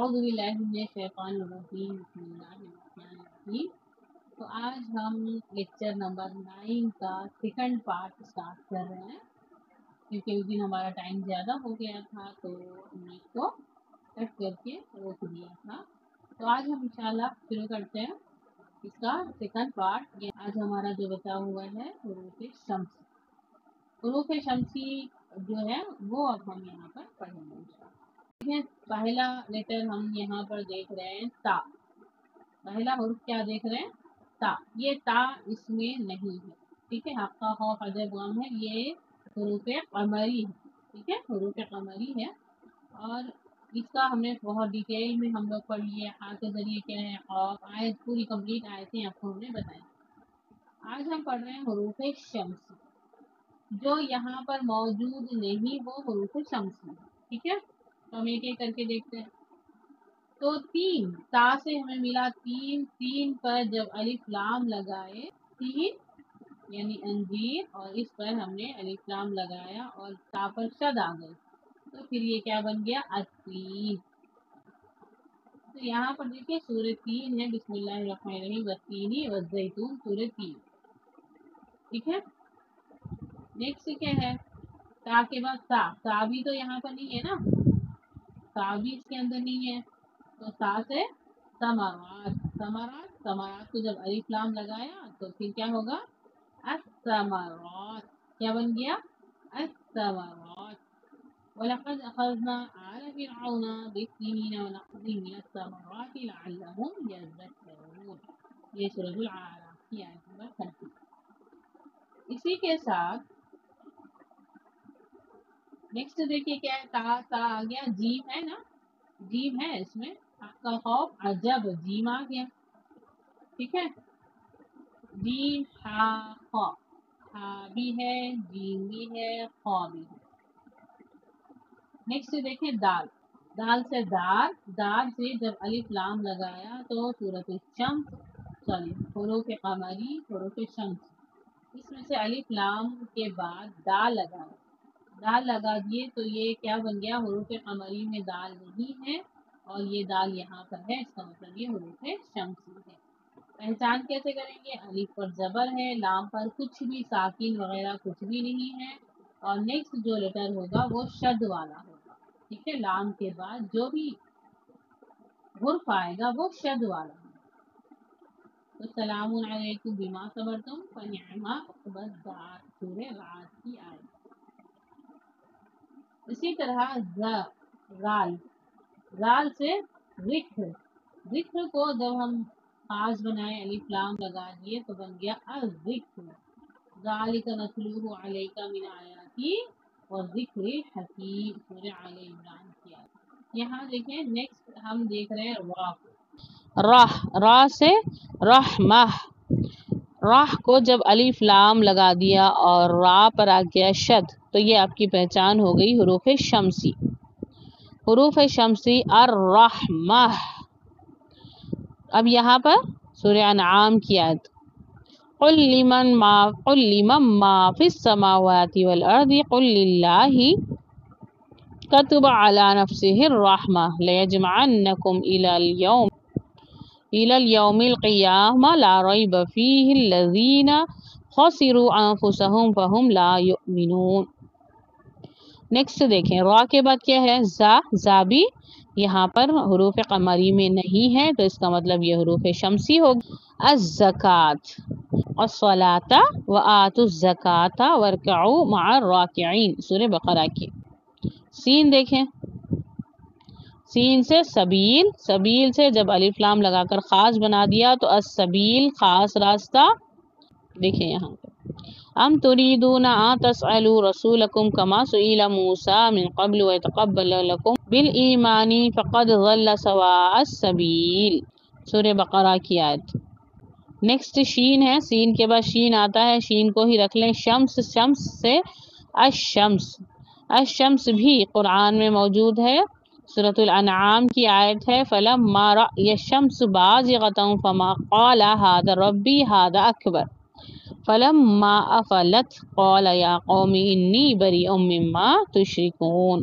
اعوذ باللہ من الشیطان الرجیم بسم اللہ الرحمن الرحیم۔ تو آج ہم لیکچر نمبر 9 کا سیکنڈ پارٹ اسٹارٹ کر رہے ہیں، کیونکہ اس دن ہمارا ٹائم زیادہ ہو گیا تھا تو ہم نے اس کو کٹ کر کے روک دیا تھا۔ تو آج ہم انشاءاللہ شروع کرتے ہیں اس کا سیکنڈ پارٹ۔ یہ آج ہمارا جو بچا ہوا ہے حروف شمسی۔ حروف شمسی جو ہے وہ اب ہم یہاں پر پڑھیں گے انشاءاللہ۔ پہلا لیٹر ہم یہاں پر دیکھ رہے ہیں تا۔ پہلا حرف کیا دیکھ رہے ہیں؟ تا۔ یہ تا اس میں نہیں ہے، ٹھیک ہے۔ حقہ خوف عجب غم ہے، یہ حروف قمری ہے، ٹھیک ہے، حروف قمری ہے۔ اور اس کا ہم نے بہت ڈیٹیل میں ہم لوگ پڑھ لیے، ہاں کے ذریعے کیا ہے، خوف آیت پوری کمپلیٹ آیتیں آپ کو ہم نے بتائی۔ آج ہم پڑھ رہے ہیں حروف شمسی۔ جو یہاں پر موجود نہیں وہ حروف شمسی، ٹھیک ہے۔ تو ہم ایک ایک کر کے دیکھتے ہیں۔ تو تین تا سے ہمیں ملا تین پر جب الف لام لگائے، تین یعنی انجیر، اور اس پر ہم نے الف لام لگایا اور تا پر شد آ گئی، تو پھر یہ کیا بن گیا؟ التین۔ تو یہاں پر دیکھیے سورہ تین ہے، بسم اللہ الرحمن الرحیم، والتین والزیتون، سورہ تین، ٹھیک ہے۔ نیکسٹ کیا ہے؟ تا کے بعد تا بھی تو یہاں پر نہیں ہے نا، تا بھی اس کے اندر نہیں ہے، تو تا سے ثمرات کو جب الف لام لگایا تو پھر کیا ہوگا؟ الثمرات، کیا بن گیا؟ الثمرات۔ وَلَقَدْ أَخَذْنَا آلَ فِرْعَوْنَ بِالسِّنِينَ وَنَقْضٍ مِّنَ الثَّمَرَاتِ لَعَلَّهُمْ يَذَّكَّرُونَ، یہ سورۃ الاعراف کی آیت نمبر 30۔ اسی کے ساتھ نیکسٹ دیکھیے کیا ہے؟ تا آ گیا، جیم ہے نا، جیم ہے اس میں، حق کا خوف عجب، جیم آ گیا، ٹھیک ہے۔ جیم ہا خا، ہا بھی ہے، جیم بھی ہے، خا بھی ہے۔ نیکسٹ دیکھیں دال سے دار سے جب الف لام لگایا تو سورۃ الشمس، حروف قمری، حروف شمس، اس میں سے الف لام کے بعد دال لگا دیے تو یہ کیا بن گیا؟ حروف قمری میں دال نہیں ہے اور یہ دال یہاں پر ہے، اس کا مطلب یہ حروف شمسی ہے۔ پہچان کیسے کریں گے؟ الف پر زبر ہے، لام پر کچھ بھی ساکن وغیرہ کچھ بھی نہیں ہے، اور نیکسٹ جو لیٹر ہوگا وہ شد والا ہوگا، ٹھیک ہے۔ لام کے بعد جو بھی حرف آئے گا وہ شد والا ہوگا۔ تو سلام علیکم بما صبرتم فنعم عقبی الدار، سورہ رعد کی آیت۔ اسی طرح رال سے ذکر کو جب ہم خاص بنائے، الف لام لگا دیے تو بن گیا الذکر، ذالک نتلوہ علیک من آیاتی والذکر الحکیم، سورہ آل عمران کی آیت۔ یہاں دیکھیں نیکسٹ ہم دیکھ رہے ہیں راہ سے رحمہ، راہ کو جب الف لام لگا دیا اور را پر آ گیا شد تو یہ آپ کی پہچان ہو گئی حروف شمسی۔ حروف شمسی الرحمہ۔ اب یہاں پر سورہ انعام کی آیت، قل لمن ما فی السماوات والارض قل للہ کتب علی نفسہ الرحمہ لیجمعنکم الی اليوم القیامہ لا ریب فیہ الذین خسروا انفسہم فہم لا یؤمنون۔ نیکسٹ دیکھیں را کے بعد کیا ہے؟ زا بھی یہاں پر حروف قمری میں نہیں ہے تو اس کا مطلب یہ حروف شمسی ہوگی۔ الزکات الصلاۃ وآتوا الزکاۃ وارکعوا مع الراکعین، سورہ بقرہ کی۔ سین دیکھیں، سین سے سبیل سے جب الف لام لگا کر خاص بنا دیا تو السبیل، خاص راستہ۔ دیکھیں یہاں پر ام تريدون ان تسألوا رسولكم كما سئل موسى من قبل ويتقبل لكم بالایمان فقد ضل سواء السبیل، سورہ بقرہ کی آیت۔ نیکسٹ شین ہے، سین کے بعد شین آتا ہے، شین کو ہی رکھ لیں۔ شمس سے الشمس بھی قرآن میں موجود ہے، سورۃ الانعام کی آیت ہے، فلما رأى الشمس بازغة فما قال هذا ربي هذا اکبر فلما افلت قال یا قوم انی بریء مما تشرکون۔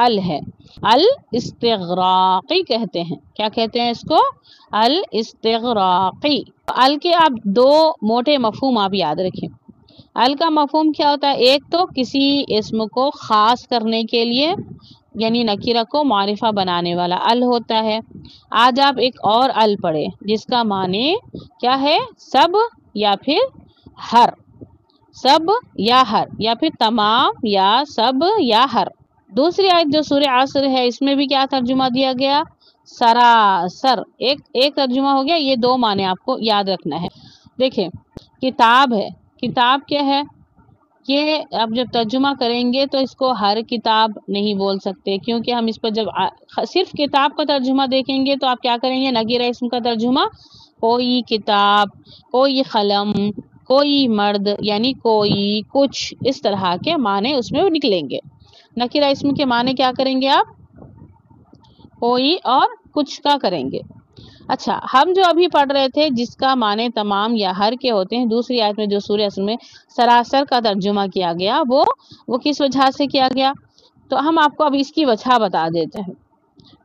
ال ہے، الاستغراقی کہتے ہیں. کیا کہتے ہیں اس کو؟ الاستغراقی. ال کے آپ دو موٹے مفہوم آپ یاد رکھیں. ال کا مفہوم کیا ہوتا ہے؟ ایک تو کسی اسم کو خاص کرنے کے لیے، یعنی نکرہ کو معرفہ بنانے والا ال ہوتا ہے. آج آپ ایک اور ال پڑھے جس کا معنی کیا ہے؟ سب یا پھر ہر. سب یا ہر، یا پھر تمام، یا سب یا ہر. دوسری آیت جو سورہ عصر ہے اس میں بھی کیا ترجمہ دیا گیا؟ سراسر. ایک ترجمہ ہو گیا. یہ دو معنی آپ کو یاد رکھنا ہے. دیکھیں کتاب ہے، کتاب کیا ہے؟ یہ اب جب ترجمہ کریں گے تو اس کو ہر کتاب نہیں بول سکتے، کیونکہ ہم اس پر جب صرف کتاب کا ترجمہ دیکھیں گے تو آپ کیا کریں گے؟ نکرہ اسم کا ترجمہ کوئی کتاب، کوئی قلم، کوئی مرد، یعنی کوئی، کچھ، اس طرح کے معنی اس میں نکلیں گے. نکرہ اسم کے معنی کیا کریں گے آپ؟ کوئی اور کچھ کا کریں گے. اچھا، ہم جو ابھی پڑھ رہے تھے جس کا معنی تمام یا ہر کے ہوتے ہیں، دوسری آیت میں جو سورہ عصر میں سراسر کا ترجمہ کیا گیا، وہ کس وجہ سے کیا گیا؟ تو ہم آپ کو اب اس کی وجہ بتا دیتے ہیں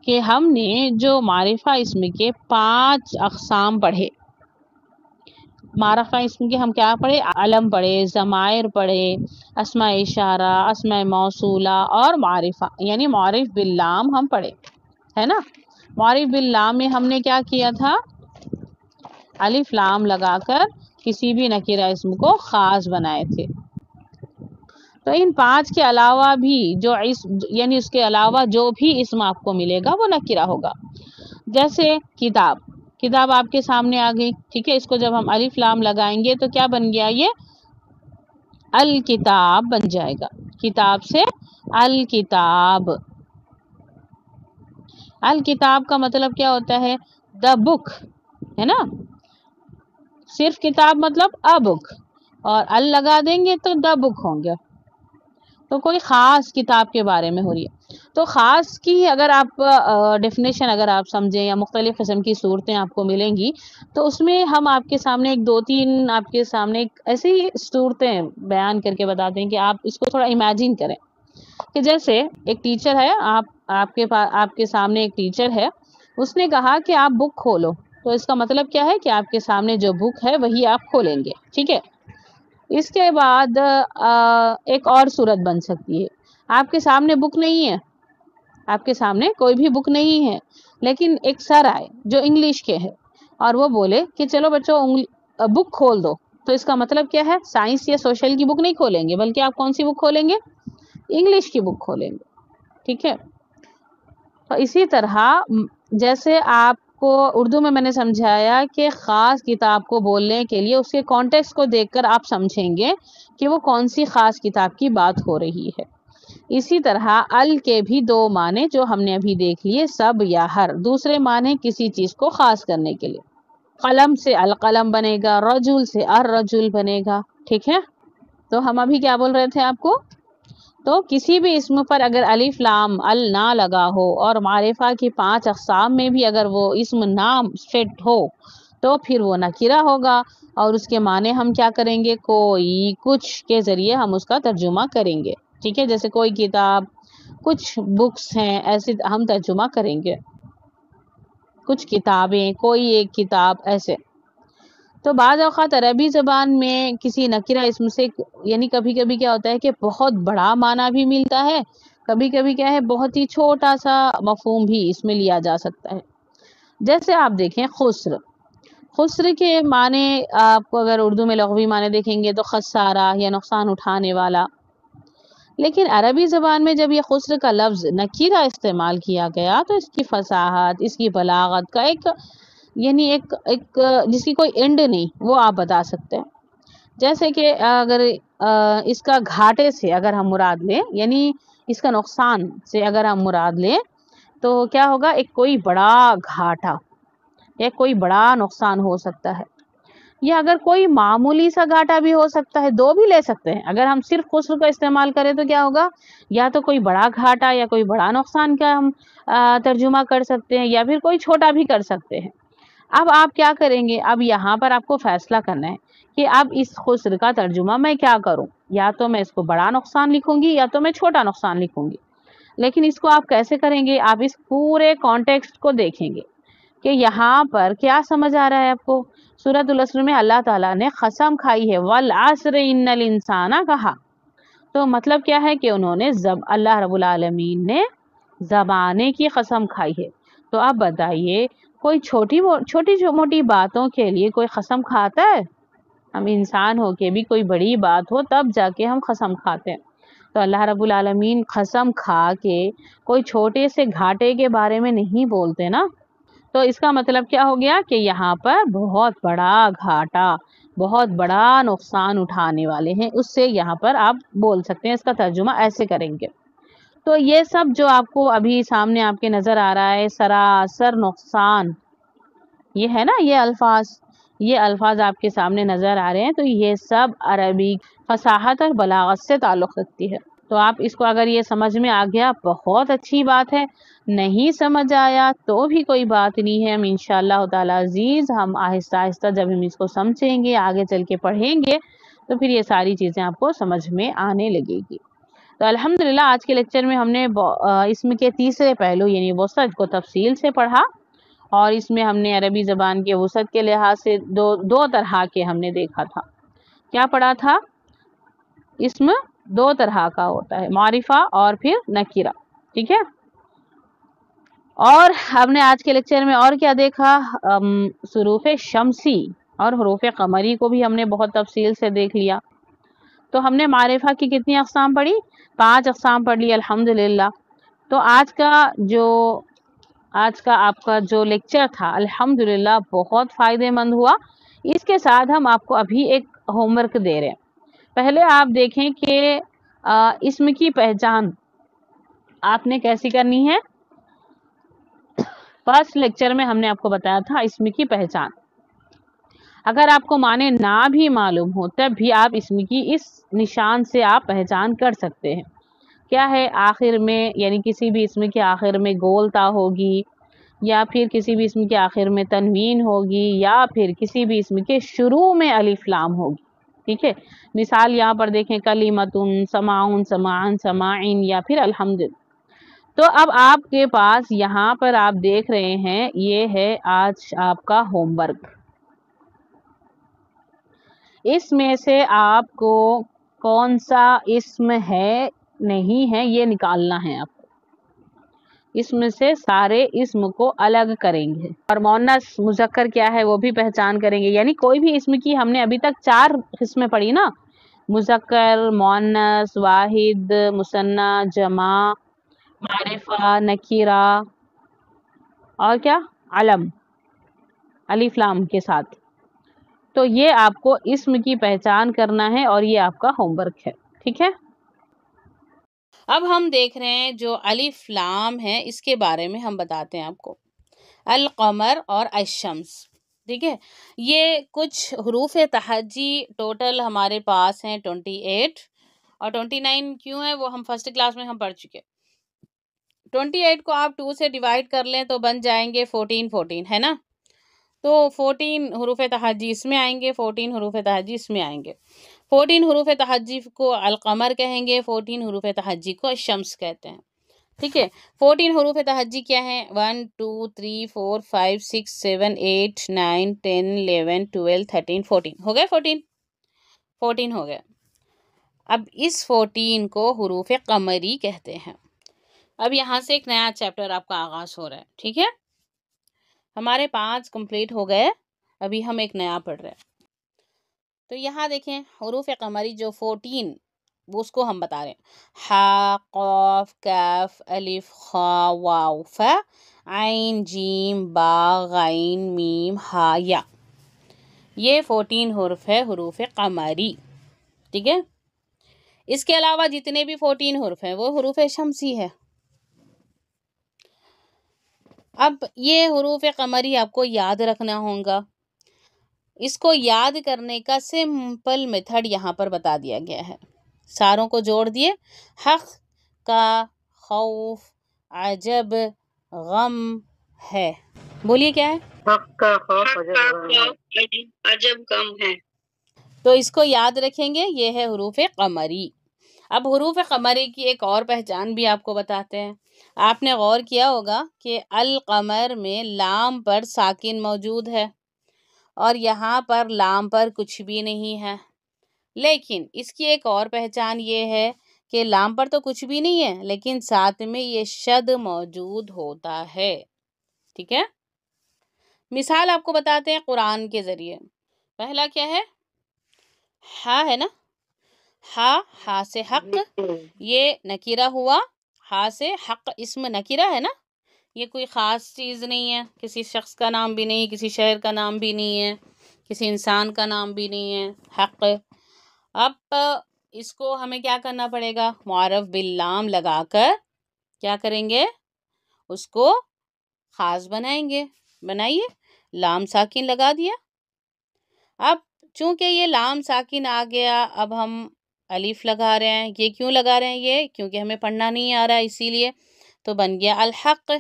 کہ ہم نے جو معرفہ اسم کے 5 اقسام پڑھے. معرفہ اسم کے ہم کیا پڑھے؟ علم پڑھے، ضمائر پڑھے، اسماء اشارہ، اسماء موصولہ اور معرفہ، یعنی معرف باللام ہم پڑھے، ہے نا؟ معرف باللام میں ہم نے کیا کیا تھا؟ الف لام لگا کر کسی بھی نکرہ اسم کو خاص بنائے تھے. تو ان 5 کے علاوہ بھی جو اسم، یعنی اس کے علاوہ جو بھی اسم آپ کو ملے گا وہ نکرہ ہوگا. جیسے کتاب، کتاب آپ کے سامنے آ گئی، ٹھیک ہے. اس کو جب ہم الف لام لگائیں گے تو کیا بن گیا؟ یہ الکتاب بن جائے گا. کتاب سے الکتاب. الکتاب کا مطلب کیا ہوتا ہے؟ دا بک، ہے نا؟ صرف کتاب مطلب a book، اور ال لگا دیں گے تو دا بک ہوں گے. تو کوئی خاص کتاب کے بارے میں ہو رہی ہے. تو خاص کی اگر آپ ڈیفینیشن اگر آپ سمجھیں یا مختلف قسم کی صورتیں آپ کو ملیں گی تو اس میں ہم آپ کے سامنے ایک 2-3 آپ کے سامنے ایسی صورتیں بیان کر کے بتاتے ہیں کہ آپ اس کو تھوڑا امیجن کریں. کہ جیسے ایک ٹیچر ہے، آپ کے سامنے ایک ٹیچر ہے، اس نے کہا کہ آپ بک کھولو. تو اس کا مطلب کیا ہے؟ کہ آپ کے سامنے جو بک ہے وہی آپ کھولیں گے، ٹھیک ہے. اس کے بعد ایک اور صورت بن سکتی ہے. آپ کے سامنے بک نہیں ہے، آپ کے سامنے کوئی بھی بک نہیں ہے، لیکن ایک سر آئے جو انگلش کے ہے اور وہ بولے کہ چلو بچوں بک کھول دو. تو اس کا مطلب کیا ہے؟ سائنس یا سوشل کی بک نہیں کھولیں گے، بلکہ آپ کون سی بک کھولیں گے؟ انگلش کی بک کھولیں گے، ٹھیک ہے. تو اسی طرح جیسے آپ کو اردو میں نے سمجھایا کہ خاص کتاب کو بولنے کے لیے اس کے کانٹیکسٹ کو دیکھ کر آپ سمجھیں گے کہ وہ کون سی خاص کتاب کی بات ہو رہی ہے. اسی طرح ال کے بھی 2 معنی جو ہم نے ابھی دیکھ لیے، سب یا ہر. دوسرے معنی کسی چیز کو خاص کرنے کے لیے. قلم سے القلم بنے گا، رجل سے الرجل بنے گا، ٹھیک ہے. تو ہم ابھی کیا بول رہے تھے آپ کو؟ تو کسی بھی اسم پر اگر الف لام ال نہ لگا ہو اور معرفہ کی 5 اقسام میں بھی اگر وہ اسم نام فٹ ہو تو پھر وہ نکرہ ہوگا، اور اس کے معنی ہم کیا کریں گے؟ کوئی، کچھ کے ذریعے ہم اس کا ترجمہ کریں گے، ٹھیک ہے. جیسے کوئی کتاب، کچھ بکس ہیں، ایسے ہم ترجمہ کریں گے. کچھ کتابیں، کوئی ایک کتاب، ایسے. تو بعض اوقات عربی زبان میں کسی نکرہ اسم سے، یعنی کبھی کبھی کیا ہوتا ہے کہ بہت بڑا معنی بھی ملتا ہے، کبھی کبھی کیا ہے بہت ہی چھوٹا سا مفہوم بھی اس میں لیا جا سکتا ہے. جیسے آپ دیکھیں خسر. خسر کے معنی آپ کو اگر اردو میں لغوی معنی دیکھیں گے تو خسارہ یا نقصان اٹھانے والا. لیکن عربی زبان میں جب یہ خسر کا لفظ نکرہ استعمال کیا گیا تو اس کی فصاحت، اس کی بلاغت کا ایک جس کی کوئی اینڈ نہیں، وہ آپ بتا سکتے ہیں. جیسے کہ اگر اس کا گھاٹے سے اگر ہم مراد لیں، یعنی اس کا نقصان سے اگر ہم مراد لیں تو کیا ہوگا؟ ایک کوئی بڑا گھاٹا یا کوئی بڑا نقصان ہو سکتا ہے، یا اگر کوئی معمولی سا گھاٹا بھی ہو سکتا ہے. 2 بھی لے سکتے ہیں. اگر ہم صرف خسر کا استعمال کریں تو کیا ہوگا؟ یا تو کوئی بڑا گھاٹا یا کوئی بڑا نقصان کا ہم ترجمہ کر سکتے ہیں، یا پھر کوئی چھوٹا بھی کر سکتے ہیں. اب آپ کیا کریں گے؟ اب یہاں پر آپ کو فیصلہ کرنا ہے کہ اب اس خسر کا ترجمہ میں کیا کروں. یا تو میں اس کو بڑا نقصان لکھوں گی یا تو میں چھوٹا نقصان لکھوں گی. لیکن اس کو آپ کیسے کریں گے؟ آپ اس پورے کانٹیکسٹ کو دیکھیں گے کہ یہاں پر کیا سمجھ آ رہا ہے آپ کو۔ سورۃ العصر میں اللہ تعالیٰ نے قسم کھائی ہے، والعصر ان الانسان کہا، تو مطلب کیا ہے کہ انہوں نے اللہ رب العالمین نے زمانے کی قسم کھائی ہے۔ تو آپ بتائیے، کوئی چھوٹی موٹی باتوں کے لیے کوئی قسم کھاتا ہے؟ ہم انسان ہو کے بھی کوئی بڑی بات ہو تب جا کے ہم قسم کھاتے ہیں۔ تو اللہ رب العالمین قسم کھا کے کوئی چھوٹے سے گھاٹے کے بارے میں نہیں بولتے نا۔ تو اس کا مطلب کیا ہو گیا کہ یہاں پر بہت بڑا گھاٹا، بہت بڑا نقصان اٹھانے والے ہیں، اس سے یہاں پر آپ بول سکتے ہیں، اس کا ترجمہ ایسے کریں گے۔ تو یہ سب جو آپ کو ابھی سامنے آپ کے نظر آ رہا ہے، سراسر نقصان، یہ ہے نا، یہ الفاظ آپ کے سامنے نظر آ رہے ہیں، تو یہ سب عربی فصاحت اور بلاغت سے تعلق رکھتی ہے۔ تو آپ اس کو اگر یہ سمجھ میں آ گیا بہت اچھی بات ہے، نہیں سمجھ آیا تو بھی کوئی بات نہیں ہے، ہم انشاءاللہ تعالی عزیز ہم آہستہ آہستہ جب ہم اس کو سمجھیں گے، آگے چل کے پڑھیں گے، تو پھر یہ ساری چیزیں آپ کو سمجھ میں آنے لگے گی۔ تو الحمدللہ آج کے لیکچر میں ہم نے اسم کے تیسرے پہلو یعنی وسعت کو تفصیل سے پڑھا، اور اس میں ہم نے عربی زبان کے وسعت کے لحاظ سے دو طرح کے ہم نے دیکھا تھا۔ کیا پڑھا تھا؟ اسم دو طرح کا ہوتا ہے، معرفہ اور پھر نکرہ، ٹھیک ہے۔ اور ہم نے آج کے لیکچر میں اور کیا دیکھا؟ حروف شمسی اور حروف قمری کو بھی ہم نے بہت تفصیل سے دیکھ لیا۔ تو ہم نے معرفہ کی کتنی اقسام پڑھی؟ 5 اقسام پڑھ لی الحمدللہ۔ تو آج کا آپ کا جو لیکچر تھا الحمدللہ بہت فائدے مند ہوا۔ اس کے ساتھ ہم آپ کو ابھی ایک ہوم ورک دے رہے ہیں۔ پہلے آپ دیکھیں کہ اسم کی پہچان آپ نے کیسی کرنی ہے۔ فرسٹ لیکچر میں ہم نے آپ کو بتایا تھا اسم کی پہچان، اگر آپ کو معنی نہ بھی معلوم ہو تب بھی آپ اسم کی اس نشان سے آپ پہچان کر سکتے ہیں۔ کیا ہے؟ آخر میں یعنی کسی بھی اسم کے آخر میں گول تا ہوگی، یا پھر کسی بھی اسم کے آخر میں تنوین ہوگی، یا پھر کسی بھی اسم کے شروع میں الف لام ہوگی، ٹھیک ہے۔ مثال یہاں پر دیکھیں، کلمتن، سماعن، سماعن، سماعن، یا پھر الحمد۔ تو اب آپ کے پاس یہاں پر آپ دیکھ رہے ہیں، یہ ہے آج آپ کا ہوم ورک۔ اس میں سے آپ کو کون سا اسم ہے نہیں ہے یہ نکالنا ہے آپ کو۔ اس میں سے سارے اسم کو الگ کریں گے، اور مؤنث مذکر کیا ہے وہ بھی پہچان کریں گے، یعنی کوئی بھی اسم کی ہم نے ابھی تک 4 قسمیں پڑھی نا، مذکر، مؤنث، واحد، مثنی، جمع، معرفہ، نکیرہ، اور کیا؟ علم، الف لام کے ساتھ۔ تو یہ آپ کو اسم کی پہچان کرنا ہے، اور یہ آپ کا ہوم ورک ہے، ٹھیک ہے۔ اب ہم دیکھ رہے ہیں جو الف لام ہے، اس کے بارے میں ہم بتاتے ہیں آپ کو۔ القمر اور الشمس، ٹھیک ہے۔ یہ کچھ حروف تہجی ٹوٹل ہمارے پاس ہیں 28، اور 29 کیوں ہے وہ ہم فرسٹ کلاس میں ہم پڑھ چکے۔ 28 کو آپ 2 سے ڈیوائڈ کر لیں تو بن جائیں گے 14 ہے نا۔ تو 14 حروف تہجی اس میں آئیں گے، 14 حروف تہجی اس میں آئیں گے۔ 14 حروف تہجی کو القمر کہیں گے، 14 حروف تہجی کو الشمس کہتے ہیں، ٹھیک ہے۔ 14 حروف تہجی کیا ہیں؟ 1 2 3 4 5 6 7 8 9 10 11 12 13 14 ہو گئے، 14 ہو گئے۔ اب اس 14 کو حروف قمری کہتے ہیں۔ اب یہاں سے ایک نیا چیپٹر آپ کا آغاز ہو رہا ہے، ٹھیک ہے۔ ہمارے 5 کمپلیٹ ہو گئے، ابھی ہم ایک نیا پڑھ رہے ہیں۔ تو یہاں دیکھیں حروف قمری جو 14 وہ اس کو ہم بتا رہے ہیں، ہا، قاف، کاف، الف، خا، واو، فا، عین، جیم، با، غین، میم، ہا، یا۔ یہ 14 حروف ہے حروف قمری، ٹھیک ہے۔ اس کے علاوہ جتنے بھی 14 حروف ہیں وہ حروف شمسی ہے۔ اب یہ حروف قمری آپ کو یاد رکھنا ہوگا۔ اس کو یاد کرنے کا سمپل میتھڈ یہاں پر بتا دیا گیا ہے، ساروں کو جوڑ دیے، حق کا، خوف، عجب، غم ہے۔ بولیے کیا ہے؟ حق کا، خوف، عجب، غم ہے۔ تو اس کو یاد رکھیں گے، یہ ہے حروف قمری۔ اب حروف قمری کی ایک اور پہچان بھی آپ کو بتاتے ہیں. آپ نے غور کیا ہوگا کہ القمر میں لام پر ساکن موجود ہے اور یہاں پر لام پر کچھ بھی نہیں ہے. لیکن اس کی ایک اور پہچان یہ ہے کہ لام پر تو کچھ بھی نہیں ہے لیکن ساتھ میں یہ شد موجود ہوتا ہے. ٹھیک ہے. مثال آپ کو بتاتے ہیں قرآن کے ذریعے. پہلا کیا ہے؟ ہا ہے نا. ہا سے حق، یہ نکیرہ ہوا. ہا سے حق اسم نکیرہ ہے نا، یہ کوئی خاص چیز نہیں ہے، کسی شخص کا نام بھی نہیں، کسی شہر کا نام بھی نہیں ہے، کسی انسان کا نام بھی نہیں ہے. حق. اب اس کو ہمیں کیا کرنا پڑے گا؟ معرف باللام لگا کر کیا کریں گے؟ اس کو خاص بنائیں گے. بنائیے. لام ساکن لگا دیا. اب چونکہ یہ لام ساکن آ گیا، اب ہم الف لگا رہے ہیں. یہ کیوں لگا رہے ہیں؟ یہ کیونکہ ہمیں پڑھنا نہیں آ رہا اسی لیے. تو بن گیا الحق.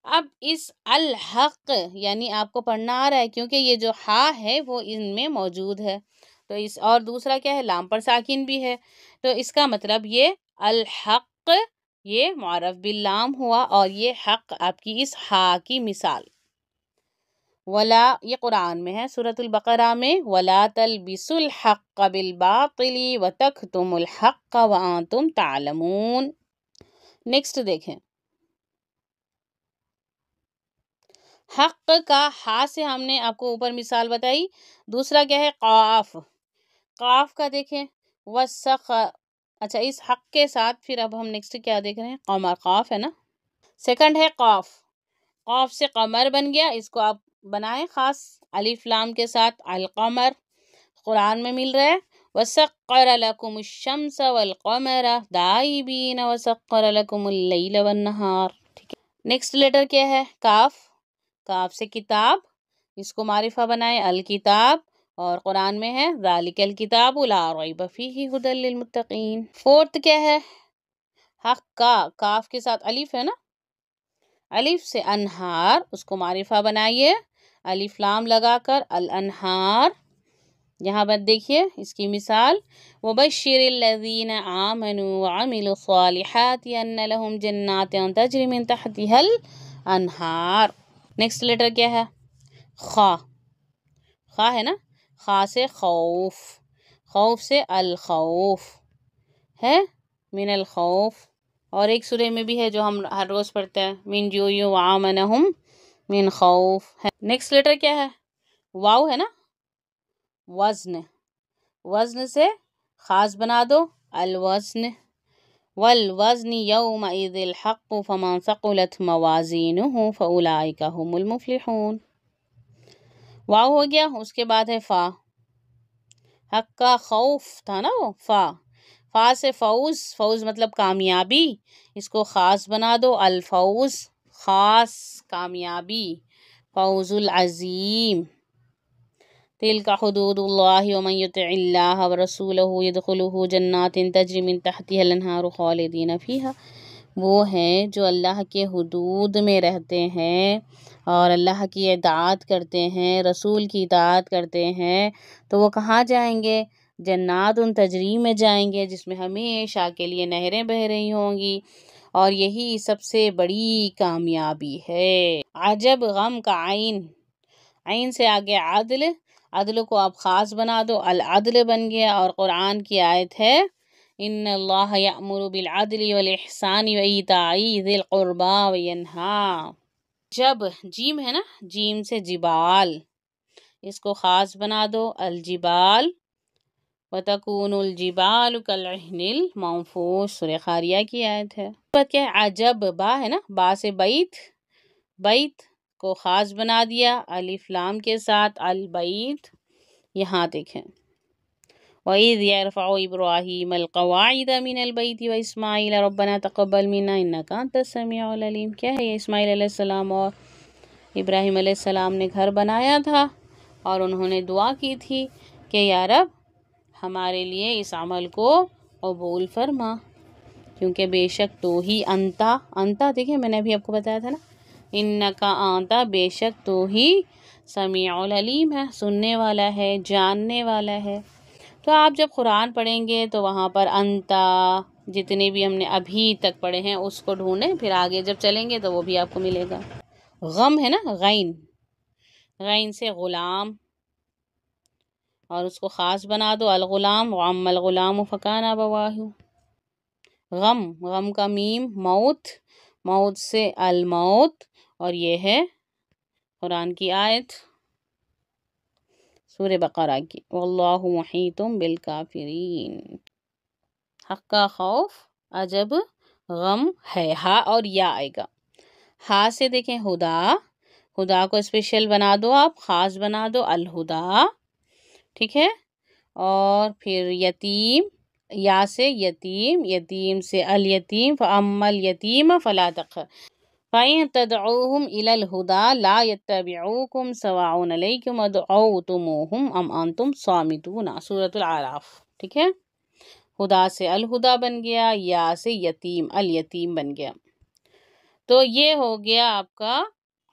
اب اس الحق یعنی آپ کو پڑھنا آ رہا ہے کیونکہ یہ جو ہا ہے وہ ان میں موجود ہے. تو اس اور دوسرا کیا ہے؟ لام پر ساکن بھی ہے. تو اس کا مطلب یہ الحق یہ معرف باللام ہوا اور یہ حق آپ کی اس ہا کی مثال. ولا یہ قرآن میں ہے سورۃ البقرہ میں، ولا تلبسوا الحق بالباطل وتکتموا الحق وانتم تعلمون. نیکسٹ دیکھیں. حق کا ہا سے ہم نے آپ کو اوپر مثال بتائی. دوسرا کیا ہے؟ قاف. قاف کا دیکھیں وسخ. اچھا اس حق کے ساتھ پھر اب ہم نیکسٹ کیا دیکھ رہے ہیں؟ قمر. قاف ہے نا. سیکنڈ ہے قاف. قاف سے قمر بن گیا. اس کو آپ بنائیں خاص الف لام کے ساتھ. القمر قرآن میں مل رہا ہے. وسخر لکم الشمس والقمر دائبین وسخر لکم اللیل والنہار. ٹھیک ہے. نیکسٹ لیٹر کیا ہے؟ کاف. کاف سے کتاب، اس کو معرفہ بنائیں الکتاب، اور قرآن میں ہے ذالک الکتاب لا ریب فیہ ھدی للمتقین. فورتھ کیا ہے؟ حق کا. کاف کے ساتھ الف ہے نا. الف سے انہار، اس کو معرفہ بنائیے الف لام لگا کر الانہار. یہاں پر دیکھیے اس کی مثال وبشر الذین آمنوا وعملوا الصالحات ان لهم جنات تجری من تحتها الانہار. نیکسٹ لیٹر کیا ہے؟ خا. خا ہے نا. خا سے خوف. خوف سے الخوف ہے من الخوف. اور ایک سورہ میں بھی ہے جو ہم ہر روز پڑھتے ہیں من جوع وآمنہم من خوف. نیکسٹ لیٹر کیا ہے؟ واو ہے نا. وزن. وزن سے خاص بنا دو الوزن. والوزن یومئذ الحق فمن ثقلت موازینہ فاولئک هم المفلحون. واو ہو گیا. اس کے بعد ہے فا. حق کا خوف تھا نا وہ فا. فا سے فوز. فوز مطلب کامیابی، اس کو خاص بنا دو الفوز. خاص کامیابی. فوز العظیم. تلک حدود اللہ ومن یطع اللہ ورسولہ یدخلہ جنات تجری من تحتها الانہار خالدین فیہا. وہ ہیں جو اللہ کے حدود میں رہتے ہیں اور اللہ کی اطاعت کرتے ہیں، رسول کی اطاعت کرتے ہیں، تو وہ کہاں جائیں گے؟ جنات تجری میں جائیں گے جس میں ہمیشہ کے لیے نہریں بہہ رہی ہوں گی، اور یہی سب سے بڑی کامیابی ہے. عجب غم کا عین. عین سے آگے عدل. عدل کو آپ خاص بنا دو العدل بن گیا. اور قرآن کی آیت ہے ان اللہ یأمر بالعدل والاحسان وایتاء ذی القربى وینہا. جب جیم ہے نا. جیم سے جبال، اس کو خاص بنا دو الجبال. وتکون الجبال کالعہن المنفوش. سورہ خاریہ کی آیت ہے. کیا ہے؟ عجب. با ہے نا. با سے بیت. بیت کو خاص بنا دیا الف لام کے ساتھ البیت. یہاں دیکھیں وَإِذْ يَرْفَعُ إِبْرَاهِيمُ الْقَوَاعِدَ مِنَ الْبَيْتِ وَإِسْمَاعِيلَ رَبَّنَا تَقَبَّلْ مِنَّا إِنَّكَ أَنْتَ السَّمِيعُ الْعَلِيمُ. کیا ہے یہ؟ اسماعیل علیہ السلام اور ابراہیم علیہ السلام نے گھر بنایا تھا اور انہوں نے دعا کی تھی کہ یا رب ہمارے لیے اس عمل کو قبول فرما، کیونکہ بے شک تو ہی انتا دیکھیں میں نے ابھی آپ کو بتایا تھا نا انکا انتا، بے شک تو ہی سمیع العلیم ہے، سننے والا ہے، جاننے والا ہے. تو آپ جب قرآن پڑھیں گے تو وہاں پر انتا جتنے بھی ہم نے ابھی تک پڑھے ہیں اس کو ڈھونڈیں، پھر آگے جب چلیں گے تو وہ بھی آپ کو ملے گا۔ غم ہے نا، غین، غین سے غلام، اور اس کو خاص بنا دو، الغلام، وعم الغلام فکان ابواہ۔ غم، غم کا میم، موت، موت سے الموت، اور یہ ہے قرآن کی آیت سورہ بقرہ کی، واللہ محیط بالکافرین۔ حق کا خوف، عجب، غم ہے، ہا اور یا آئے گا۔ ہا سے دیکھیں ہدا، ہدا کو اسپیشل بنا دو، آپ خاص بنا دو، الہدا، ٹھیک ہے۔ اور پھر یتیم، یا سے یتیم، یتیم سے الیتیم، فَأَمَّا الْيَتِيمَ فَلَا تَقْهَرْ فَإِن تَدْعُوهُمْ إِلَى الْهُدَى لَا يَتَّبِعُوكُمْ سَوَاءٌ عَلَيْكُمْ أَدْعَوْتُمُوهُمْ أَمْ أَنْتُمْ صَامِتُونَ، سورۃ الأعراف، ٹھیک ہے۔ ہدا سے الہدا بن گیا، یا سے یتیم، الیتیم بن گیا۔ تو یہ ہو گیا آپ کا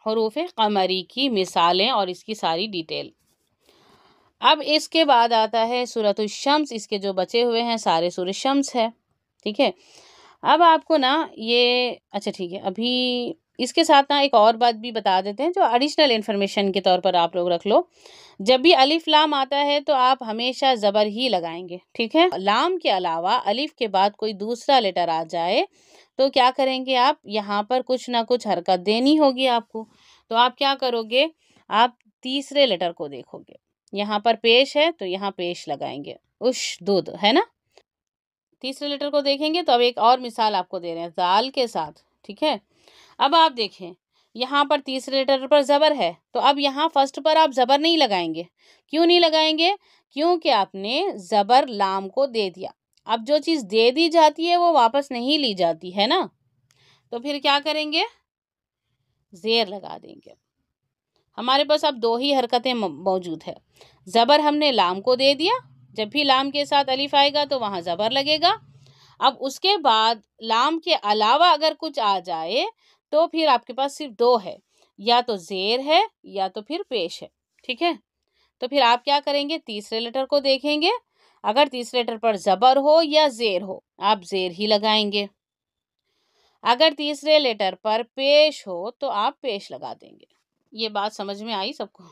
حروف قمری کی مثالیں اور اس کی ساری ڈیٹیل۔ اب اس کے بعد آتا ہے سورۃ الشمس، اس کے جو بچے ہوئے ہیں سارے سورۃ شمس ہے، ٹھیک ہے۔ اب آپ کو نا یہ اچھا ٹھیک ہے، ابھی اس کے ساتھ نا ایک اور بات بھی بتا دیتے ہیں جو ایڈیشنل انفارمیشن کے طور پر آپ لوگ رکھ لو۔ جب بھی الف لام آتا ہے تو آپ ہمیشہ زبر ہی لگائیں گے، ٹھیک ہے۔ لام کے علاوہ الف کے بعد کوئی دوسرا لیٹر آ جائے تو کیا کریں گے آپ، یہاں پر کچھ نہ کچھ حرکت دینی ہوگی آپ کو، تو آپ کیا کرو گے، آپ تیسرے لیٹر کو دیکھو گے، یہاں پر پیش ہے تو یہاں پیش لگائیں گے، دودھ ہے نا۔ تیسرے لیٹر کو دیکھیں گے تو اب ایک اور مثال آپ کو دے رہے ہیں زال کے ساتھ، ٹھیک ہے۔ اب آپ دیکھیں یہاں پر تیسرے لیٹر پر زبر ہے تو اب یہاں فرسٹ پر آپ زبر نہیں لگائیں گے، کیوں نہیں لگائیں گے، کیونکہ آپ نے زبر لام کو دے دیا۔ اب جو چیز دے دی جاتی ہے وہ واپس نہیں لی جاتی ہے نا، تو پھر کیا کریں گے، زیر لگا دیں گے۔ ہمارے پاس اب دو ہی حرکتیں موجود ہے، زبر ہم نے لام کو دے دیا، جب بھی لام کے ساتھ الف آئے گا تو وہاں زبر لگے گا۔ اب اس کے بعد لام کے علاوہ اگر کچھ آ جائے تو پھر آپ کے پاس صرف دو ہے، یا تو زیر ہے یا تو پھر پیش ہے، ٹھیک ہے۔ تو پھر آپ کیا کریں گے، تیسرے لیٹر کو دیکھیں گے، اگر تیسرے لیٹر پر زبر ہو یا زیر ہو آپ زیر ہی لگائیں گے، اگر تیسرے لیٹر پر پیش ہو تو آپ پیش لگا دیں گے۔ یہ بات سمجھ میں آئی سب کو،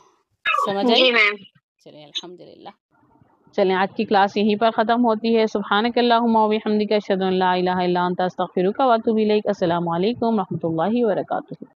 سمجھ آئی؟ جی میم۔ چلیں الحمدللہ۔ چلیں آج کی کلاس یہیں پر ختم ہوتی ہے۔ سبحانک اللہم و بحمدک، اشہد ان لا الہ الا انت، استغفرک و اتوب الیک۔ السلام علیکم و رحمۃ اللہ وبرکاتہ۔